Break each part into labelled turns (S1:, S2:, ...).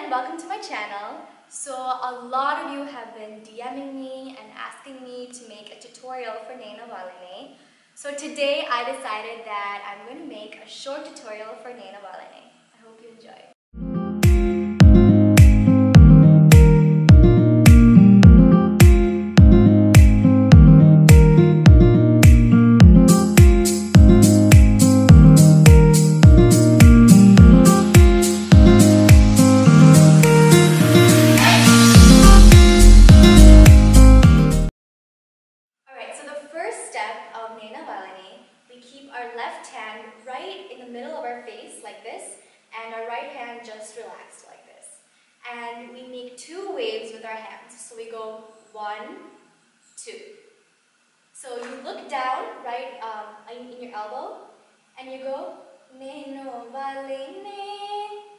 S1: and welcome to my channel. So a lot of you have been DMing me and asking me to make a tutorial for Nainowale. So today I decided that I'm going to make a short tutorial for Nainowale. I hope you enjoy. We keep our left hand right in the middle of our face like this, and our right hand just relaxed like this. And we make two waves with our hands. So we go 1, 2. So you look down right in your elbow, and you go Nainowale.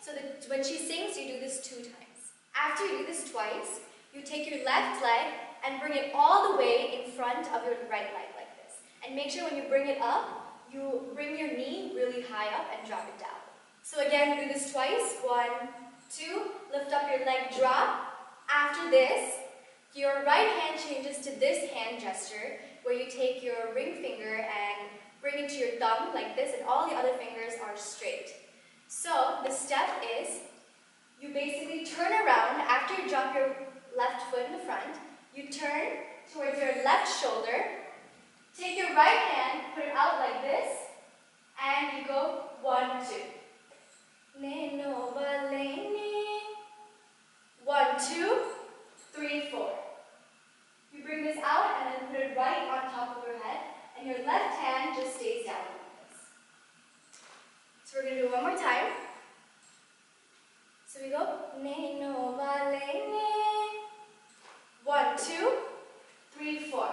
S1: So that when she sings, you do this 2 times. After you do this twice, you take your left leg and bring it all the way in front of your right leg like this. And make sure when you bring it up, you bring your knee really high up and drop it down. So again, do this twice. 1, 2, lift up your leg, drop. After this, your right hand changes to this hand gesture, where you take your ring finger and bring it to your thumb like this, and all the other fingers are straight. So the step is, you basically turn around after you drop your left foot in the front. You turn towards your left shoulder. Take your right hand, put it out like this, and you go 1, 2. Nainowale. 1, 2, 3, 4. You bring this out and then put it right on top of your head, and your left hand just stays down like this. So we're going to do it one more time. So we go Nainowale. 1, 2, 3, 4.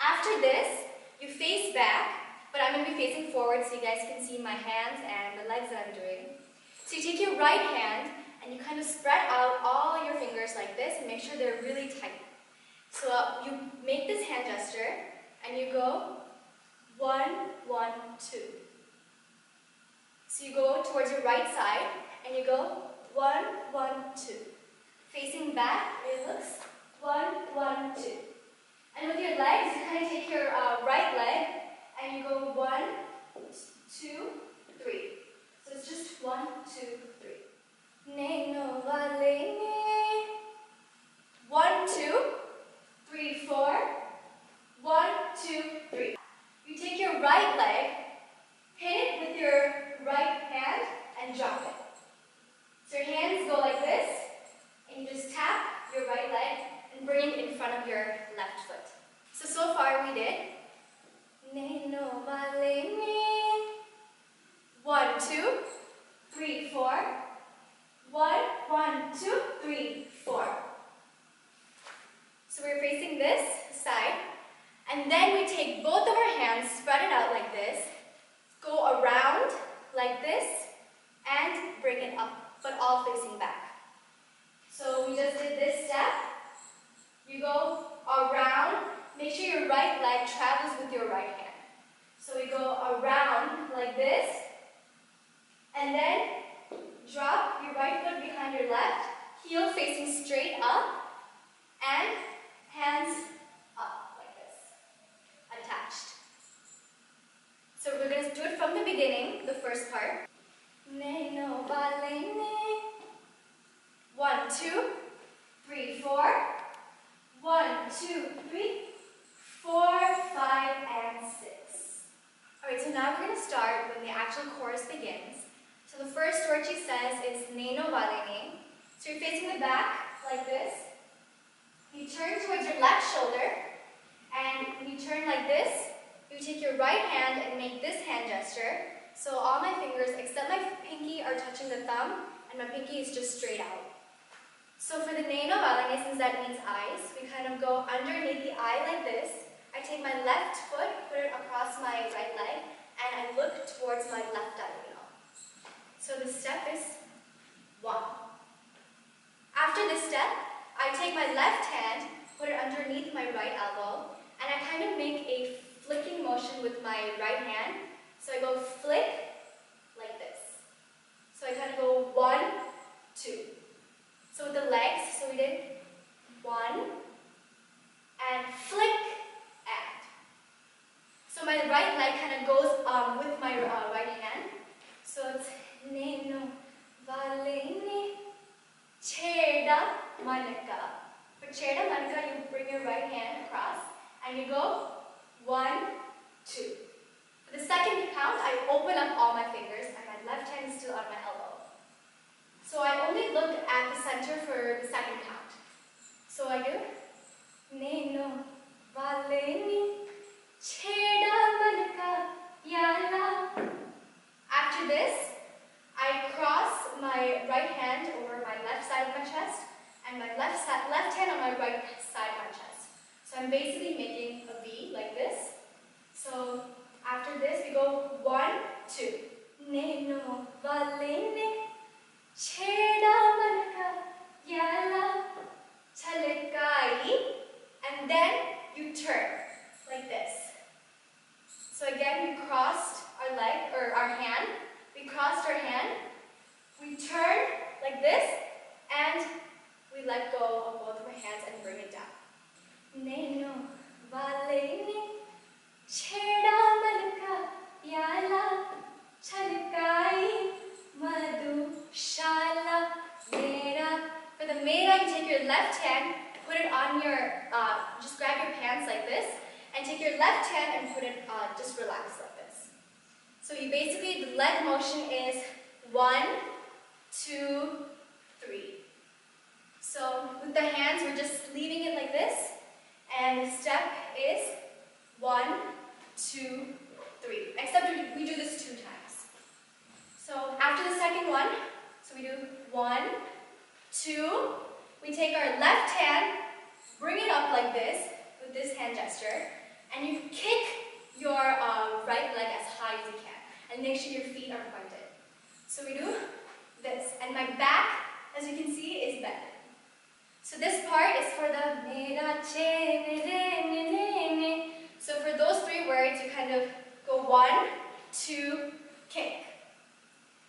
S1: After this, you face back, but I'm going to be facing forward so you guys can see my hands and the legs that I'm doing. So you take your right hand and you kind of spread out all your fingers like this and make sure they're really tight. So you make this hand gesture and you go 1, 1, 2. So you go towards your right side and you go 1, 1, 2. Facing back, it looks 1, 1, 2. And with your legs, you kind of take your right leg and you go 1, 2, 3. So it's just 1, 2, 3. Nainowale. 1, 2, 3, 4. 1, 2, 3. You take your right leg, hit it with your right hand, and drop it. So your hands go like this, and you just tap your right leg and bring it in front of your left foot. So far we did Nainowale. 1, 2, 3, 4. 1, 1, 2, 3, 4. So we're facing this side, and then we take both of our hands, spread it out like this, go around like this, and bring it up, but all facing back. So we just did this step. You go around. Make sure your right leg travels with your right hand. So we go around like this, and then drop your right foot behind your left, heel facing straight up, and hands up like this, attached. So we're going to do it from the beginning, the first part. Nainowale. 1, 2, 3, 4. 1, 2, 3, 4, 5, and 6. Alright, so now we're going to start when the actual chorus begins. So the first word she says is Nainowale. So you're facing the back like this. You turn towards your left shoulder, and when you turn like this, you take your right hand and make this hand gesture. So all my fingers, except my pinky, are touching the thumb, and my pinky is just straight out. So for the Nainowale, since that means eyes, we kind of go underneath the eye like this. I take my left foot, put it across my right leg, and I look towards my left diagonal. So the step is 1. After this step, I take my left hand, put it underneath my right elbow, and I kind of make a flicking motion with my right hand. So I go flick like this. So I kind of go 1, And you go 1, 2. For the second count, I open up all my fingers and my left hand is still on my elbow. So I only look at the center for the second count. So I do Nainowale cheda manka yala. After this, I cross my right hand over my left side of my chest and my left hand on my right side of my chest. So I'm basically making a V like this. So after this, we go 1, 2. Nainowale cheda manka yala chalekai. And then you turn like this. So again, we crossed our leg or our hand. We crossed our hand. We turn like this, and we let go of both of our hands and bring it down. Nainowale cheda manka yala chalekai madhushala mera. For the mera, you take your left hand, put it on your, just grab your pants like this, and take your left hand and put it, just relax like this. So you basically, the leg motion is 1, 2, 3. So with the hands, we're just leaving it like this, and the step is 1, 2, 3. Except we do this 2 times. So after the second one, so we do 1, 2, we take our left hand, bring it up like this with this hand gesture, and you kick your right leg as high as you can, and make sure your feet are pointed. So we do this, and my back, as you can see, is bent. So this part is for the mera che ne ne ne ne. So for those 3 words, you kind of go 1, 2, kick.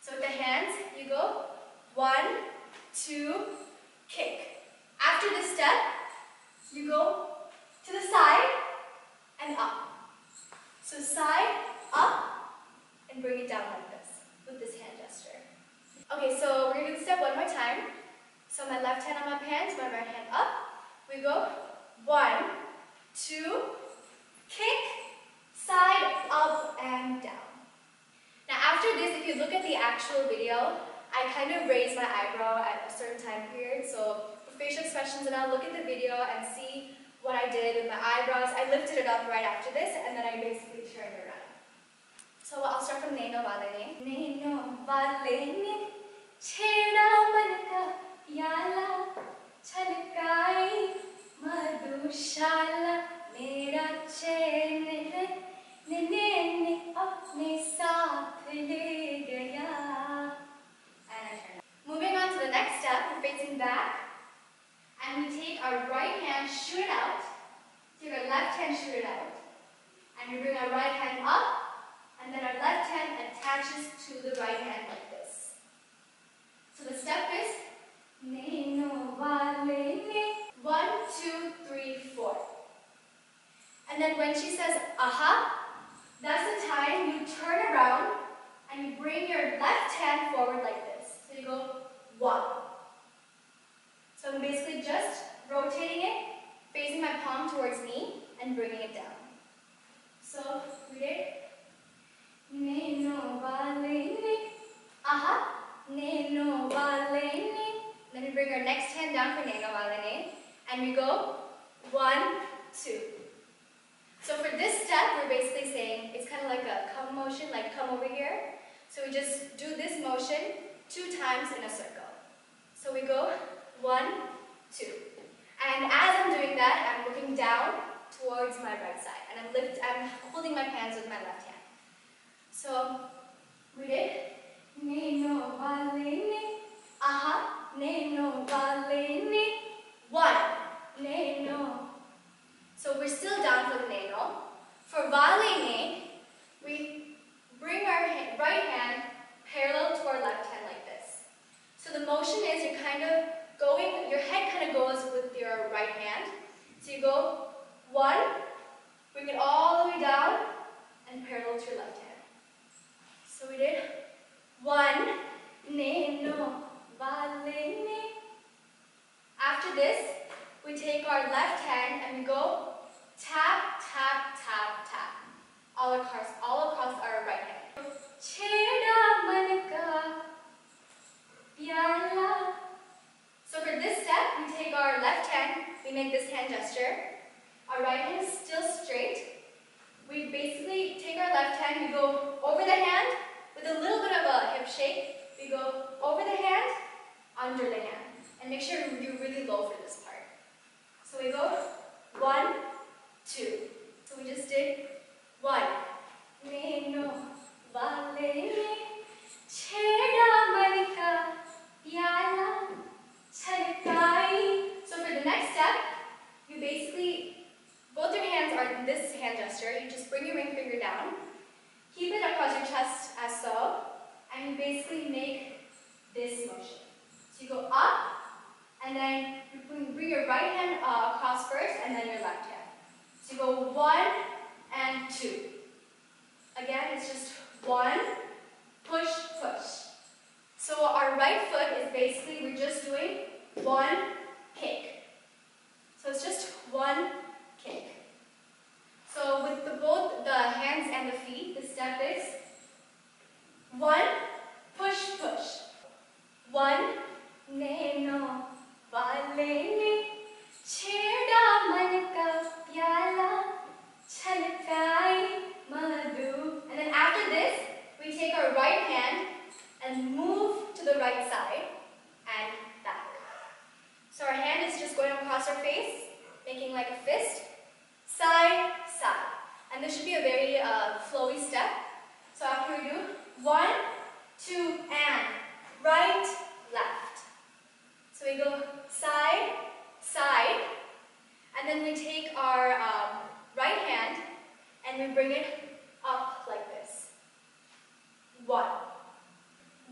S1: So with the hands, you go 1, 2, kick. After this step, you go to the side and up. So side, up, and bring it down like this with this hand gesture. Okay, so we're going to do the step one more time. So my left hand on my pants, my right hand up. We go 1, 2, kick, side, up, and down. Now after this, if you look at the actual video, I kind of raise my eyebrow at a certain time period. So for facial expressions, and I'll look at the video and see what I did with my eyebrows. I lifted it up right after this, and then I basically turned it around. So I'll start from Nainowale. Nainowale cheda manka yala chalekai madhushala mera che ne apne saath le gaya. Moving on to the next step, we're facing back, and we take our right hand, shoot it out, take our left hand, shoot it out, and we bring our right hand up, and then our left hand attaches to the right hand like this. So the step is Nainowale 1, 2, 3, 4. And then when she says aha, that's the time you turn around and you bring your left hand forward like this. So you go 1. So I'm basically just rotating it, facing my palm towards me, and bringing it down. So we did Nainowale, aha, Nainowale. Then we bring our next hand down for Nainowale, and we go 1, 2. So for this step, we're basically saying, it's kind of like a come motion, like come over here. So we just do this motion 2 times in a circle. So we go 1, 2. And as I'm doing that, I'm looking down towards my right side. And I'm holding my hands with my left hand. So we did Nainowale, aha, Nainowale, 1, Naino. So we're still down for the Naino. For Wale, we bring our right hand parallel to our left hand like this. So the motion is you're kind of going, your head kind of goes with your right hand. So you go 1, bring it all the way down, and parallel to your left hand. So we did 1, Nainowale. After this, we take our left hand and we go tap, make this hand gesture. Our right hand is still straight. We basically take our left hand, we go over the hand with a little bit of a hip shake. We go over the hand, under the hand. And make sure you're really low for this part. So we go 1, 2. So we just did 1. Nainowale So for the next step, you basically, both your hands are in this hand gesture. You just bring your ring finger down, keep it across your chest as so, and you basically make this motion. So you go up, and then you bring your right hand across first, and then your left hand. So you go 1 and 2. Again, it's just 1, push, push. So our right foot is basically, we're just doing 1 kick. So it's just 1 kick. So with both the hands and the feet, the step is 1, push, push. 1, Nainowale chheda man ka pyala chalkai madhu. And then after this, we take our right hand and move to the right side and backward. So our hand is just going across our face, making like a fist, side, side. And this should be a very flowy step. So after we do 1, 2, and right, left. So we go side, side, and then we take our right hand and we bring it up like this. 1.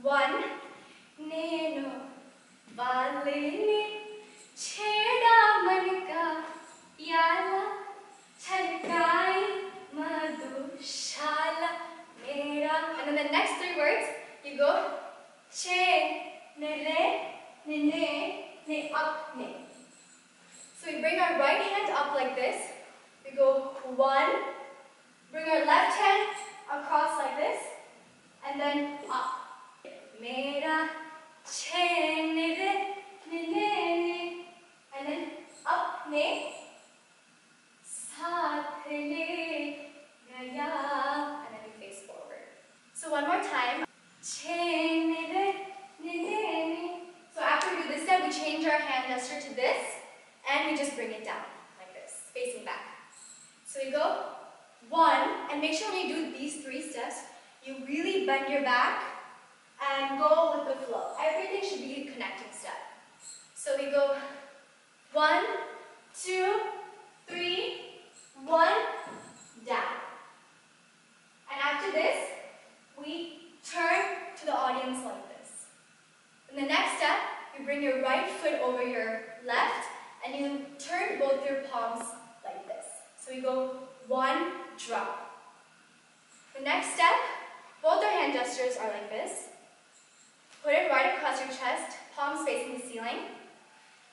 S1: 1. Nainowale chheda man ka pyala chalkai madhushala mera. And then the next 3 words, you go che, ne, ne, up, ne. So we bring our right hand up like this. We go 1, bring our left hand across like this, and then up. Mera che, ne, ne, and then up, ne, saath le gaya, and then we face forward. So one more time. Che, ne. So after we do this step, we change our hand gesture to this, and we just bring it down like this, facing back. So we go 1, and make sure when you do these 3 steps, you really bend your back and go with the flow. Everything should be a connecting step. So we go 1, 2, 3, 1, down. And after this, we turn to the audience like this. In the next step, you bring your right foot over your left, and you turn both your palms like this. So we go 1, drop. The next step, both our hand gestures are like this. Put it right across your chest, palms facing the ceiling.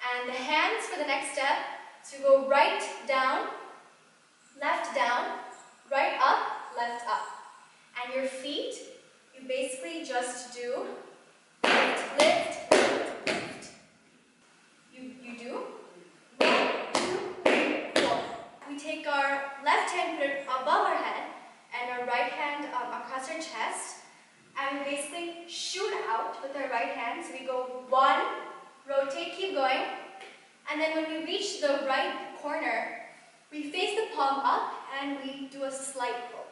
S1: And the hands for the next step, so you go right down, right up, left up. And your feet, you basically just do lift, lift, lift. You do 1, 2, 3, 4. We take our left hand, put it above our head, and our right hand across our chest, and we basically shoot out with our right hand. So we go 1, rotate, keep going, and then when we reach the right corner, we face the palm up and we do a slight pull.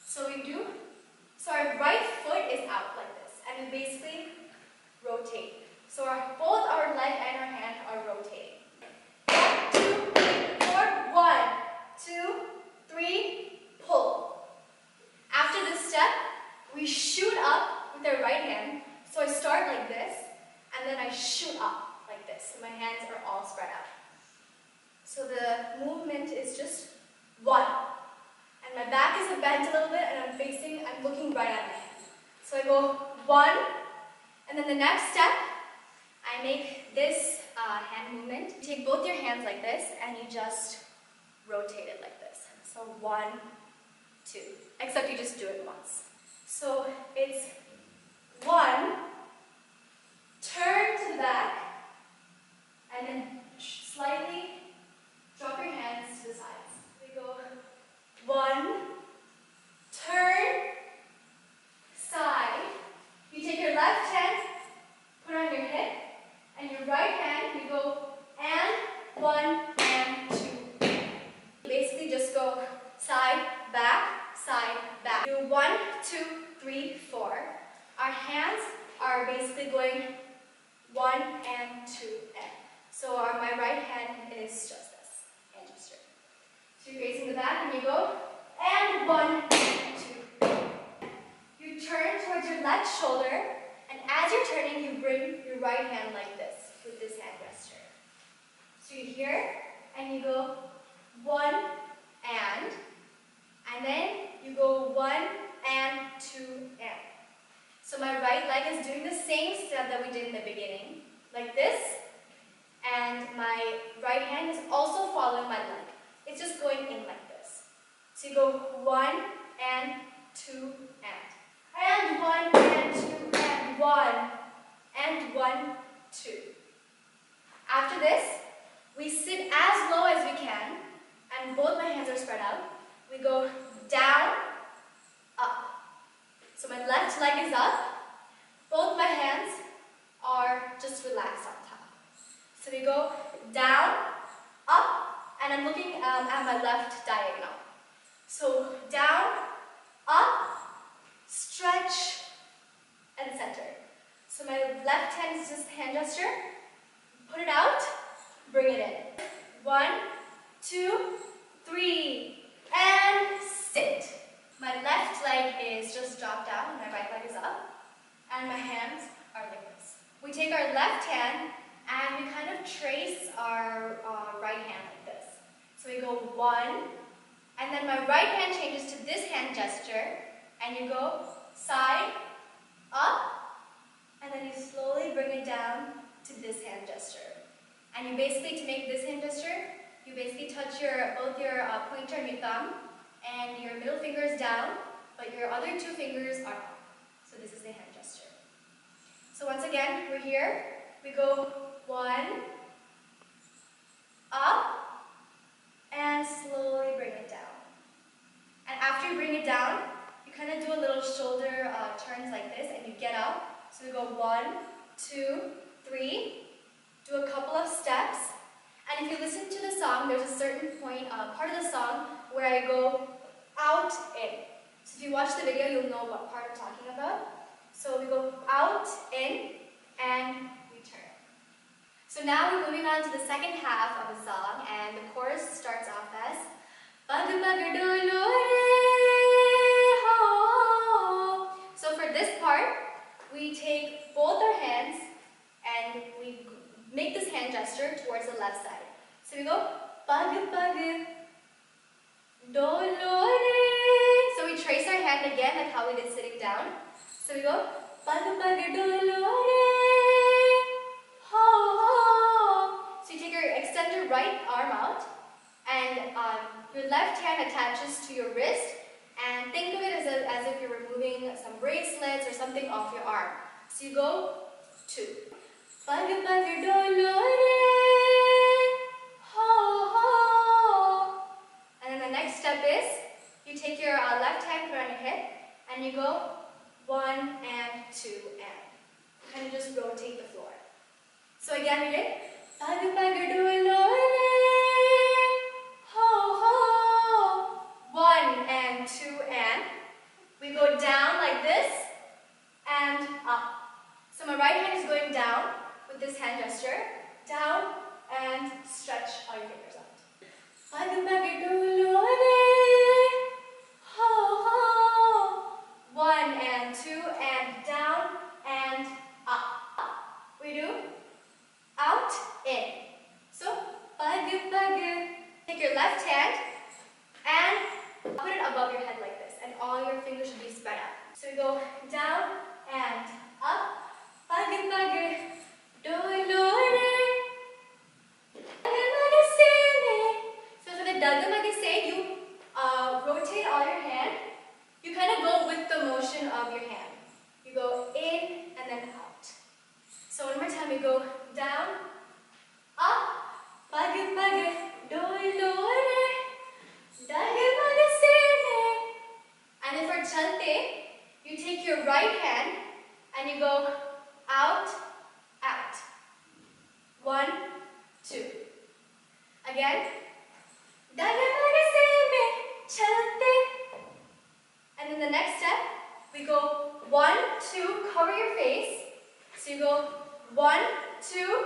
S1: So our right foot is out like this, and we basically rotate. So both our leg and our hand are rotating. 1, 2, 3, 4, 1, 2, 3, pull. After this step, we shoot up with our right hand. So I start like this, and then I shoot up like this. And my hands are all spread out. So the movement is just 1. And my back is bent a little bit, and I'm looking right at my hand. So I go 1, and then the next step, I make this hand movement. You take both your hands like this, and you just rotate it like this. So 1, 2, except you just do it once. So it's 1, turn to the back, and then slightly going 1 and 2 and. So my right hand is just this hand gesture. So you're facing the back and you go and 1 and 2. You turn towards your left shoulder, and as you're turning, you bring your right hand like this with this hand gesture. So you're here and you go 1 and then you go 1 and 2 and. So my right leg is doing the same step that we did in the beginning, like this, and my right hand is also following my leg. It's just going in like this. So you go 1 and 2 and 1 and 2 and 1 and 1, 2. After this, we sit as low as we can, and both my hands are spread out. We go down, up. So my left leg is up. Both my hands are just relaxed on top. So we go down, up, and I'm looking at my left diagonal. So down, up, stretch, and center. So my left hand is just hand gesture. Put it out, bring it in. 1, 2, 3, and sit. My left leg is just dropped down, and my right leg is up, and my hands are like this. We take our left hand, and we kind of trace our right hand like this. So we go 1, and then my right hand changes to this hand gesture, and you go side, up, and then you slowly bring it down to this hand gesture. And you basically, to make this hand gesture, you basically touch both your pointer and your thumb, and your middle finger is down, but your other 2 fingers are up. So this is the hand gesture. So once again, we're here. We go 1, up, and slowly bring it down. And after you bring it down, you kind of do a little shoulder turns like this, and you get up. So we go 1, 2, 3, do a couple of steps. And if you listen to the song, there's a certain point, part of the song, where I go out, in. So if you watch the video, you'll know what part I'm talking about. So we go out, in, and we turn. So now we're moving on to the second half of the song, and the chorus starts off as Pag pag dolo re ho. So for this part, we take both our hands and we make this hand gesture towards the left side. So we go pag pag dolo re. So we trace our hand again like how we did sitting down. So we go pag pag dolo re ho. So you extend your right arm out, and your left hand attaches to your wrist, and think of it as if you're removing some bracelets or something off your arm. So you go 2. Pag pag dolo re ho ho. And then the next step is you take your left hand, put on your hip, and you go 1 and 2 and. Kind of just rotate the floor. So again we did pag pag dolo re ho ho. 1 and 2 and. We go down like this and up. So my right hand is going down with this hand gesture, down and stretch all your fingers out. Pag pag dolo re ho ho. 1 and 2 and down and up. We do out, in. So pag pag. Take your left hand and put it above your head like this, and all your fingers should be spread out. So we go down and up. Pag pag dolo re. So for the dagamagase, you rotate all your hand. You kind of go with the motion of your hand. You go in and then out. So one more time, we go down, up, pag pag dolo re. And then for chalte, you take your right hand and you go out, out. 1, 2. Again. And then the next step, we go 1, 2, cover your face. So you go 1, 2,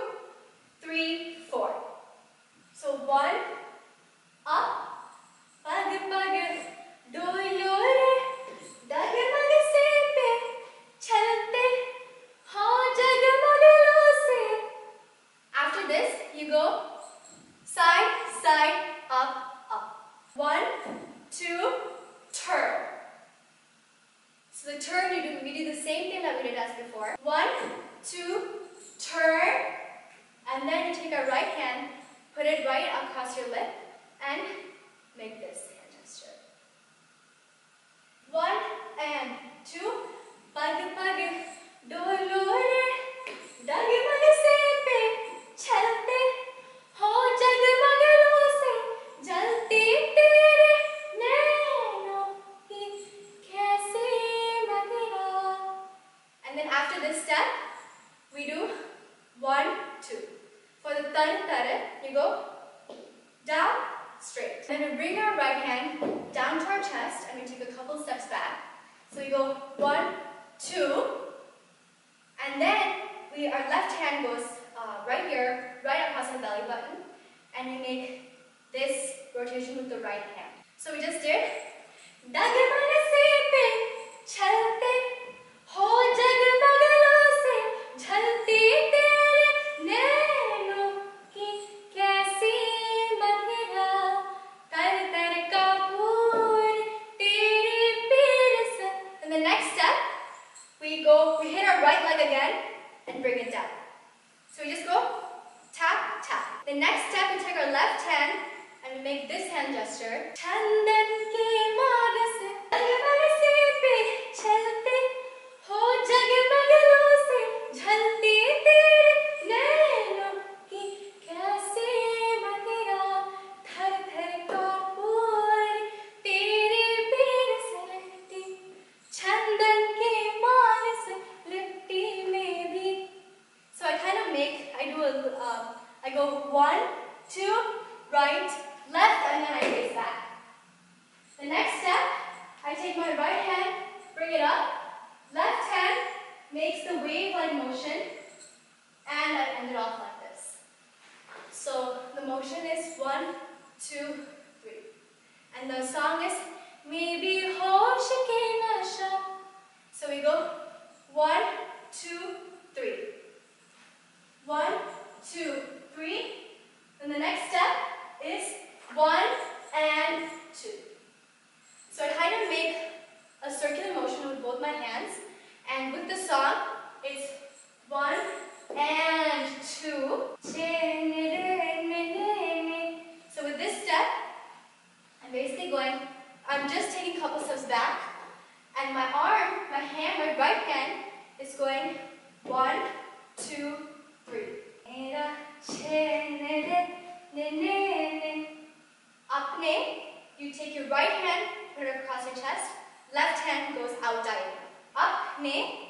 S1: 3, 4. So 1, up, pag pag, dolo re, dagmag se pe, chalte, ho jagmag lo se. After this, you go side, side, up, up. 1, 2, turn. So the turn, we do the same thing that we did as before. 1, 2, turn, and then you take our right hand, put it right across your lip, and make this hand gesture. 1 and 2, pag pag, dolo re, dagmag se pe, chalte, ho jagmag lo se, jalte tere nainon ki kaise magera. And then after this step, we do 1, 2. For the tar tar, you go down, straight. Then we bring our right hand down to our chest and we take a couple steps back. So we go 1, 2, and then our left hand goes right here, right across the belly button, and we make this rotation with the right hand. So we just did dagmag se pe, chalte, ho jagmag lo se, jalte tere nainon ki kaise magera, tar tar kapoor tere peer se. And the next step, we hit our right leg again and bring it down. So we just go tap, tap. The next step, we take our left hand and we make this hand gesture. Chandan ke maag se, dagmag se pe, chalte, ho jagmag lo se, jalte tere nainon ki kaise magera, thar thar kapoor tere peer se lifti, chandan ke maag se lifti mein bhi. So I go 1, 2, right, left, and then I face back. The next step, I take my right hand, bring it up, left hand makes the wave-like motion, and I end it off like this. So the motion is 1, 2, 3. And the song is Maybe Hosh Ke Nasha. So we go 1, 2, 3. 1, 2, 3. And the next step is 1 and 2. So I kind of make a circular motion with both my hands, and with the song, it's 1 and 2. So with this step, I'm just taking a couple steps back, and my right hand is going 1, 2, 3. Apne, you take your right hand, put it across your chest, left hand goes out diagonal. Apne,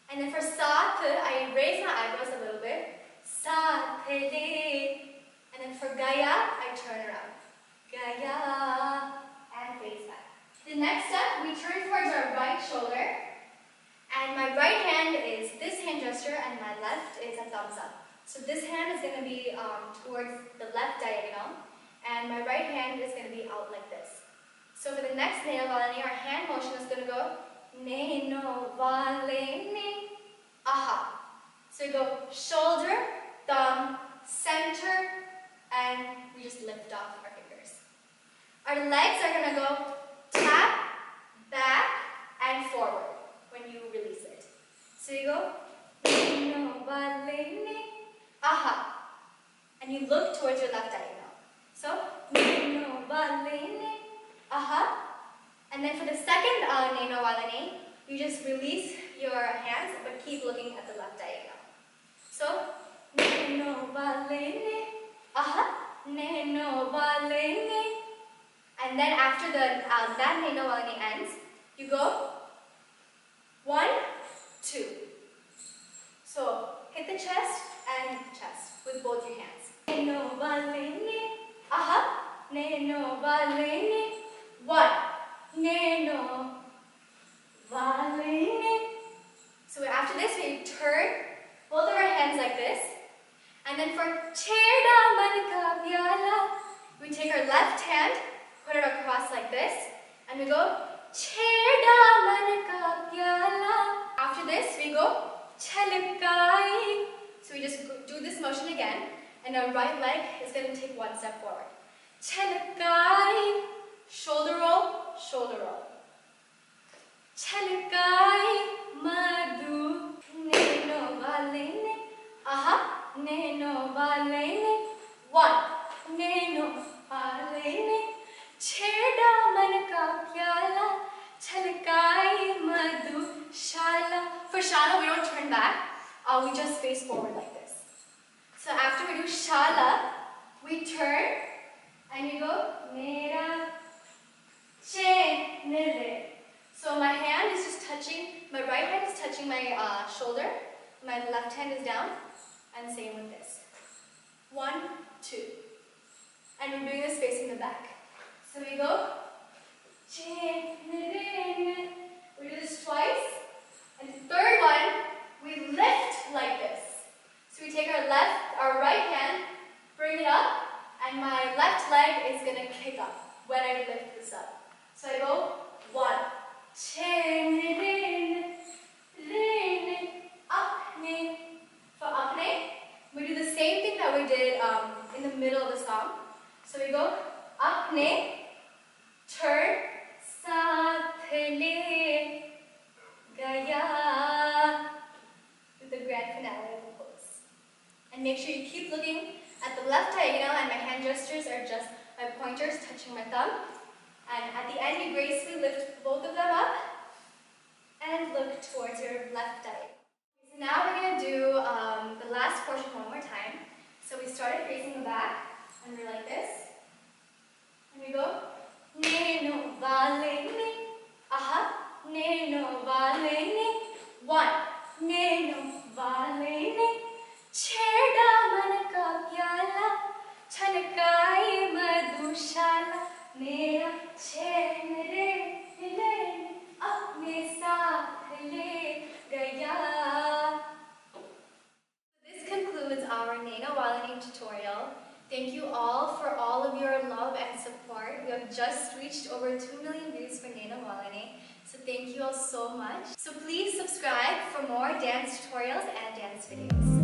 S1: and then for sa, I raise my eyebrows a little bit. Sa, and then for gaya, I turn around. Gaya, and face back. The next step, we turn towards our right shoulder, and my right hand is this hand gesture, and my left is a thumbs up. So this hand is going to be towards the left diagonal, and my right hand is going to be out like this. So for the next Nainowale, our hand motion is going to go Nainowale, aha. So we go shoulder, thumb, center, and we just lift off our fingers. Our legs are going to go tap, back, and forward when you release it. So you go Nainowale, aha. And you look towards your left diagonal. So Nainowale, aha. And then for the second Nainowale, you just release your hands but keep looking at the left diagonal. So Nainowale, aha, Nainowale. And then after that Nainowale ends, you go 1, 2. So hit the chest and chest with both your hands. Nainowale, aha, Nainowale. 1, Nainowale. So after this, we turn both of our hands then for Cheda Man Ka Pyala, we take our left hand, put it across like this, and we go Cheda Man Ka Pyala. After this, we go Chalakai. So we just do this motion again, and our right leg is going to take one step forward. Chalakai. Shoulder roll, shoulder roll. Chalakai Madhu Nainowale. Aha, Nainowale. One. Nainowale. Cheda Man Ka Pyala. Chalakai Madhu Shala. For Shala, we don't turn back. We just face forward like this. So after we do Shala, we turn and we go Mera Che Nere. So my hand is just touching, my right hand is touching my shoulder, my left hand is down, and same with this. 1, 2. And we're doing this facing the back. So we go Che Nere. We do this twice. And the third one, we lift like this. So we take our right hand, bring it up, and my left leg is going to kick up when I lift this up. So I go 1, Chen, apne. For apne, we do the same thing that we did in the middle of the song. So we go apne, turn, saath le gaya. With the grand finale of the pose. And make sure you keep looking at the left diagonal, and my hand gestures are just my pointers touching my thumb. And at the end, you gracefully lift both of them up and look towards your left diagonal. So now we're going to do the last portion one more time. So we started facing the back, and we're like this. And we go, Nainowale. Aha, Nainowale. 1, Nainowale. Cheda Man Ka Pyala. Chalakai Madhu Shala. Mera Chen Re apne saath le gaya. This concludes our Nainowale tutorial. Thank you all for all of your love and support. We have just reached over 2 million views for Nainowale. So thank you all so much. So please subscribe for more dance tutorials and dance videos.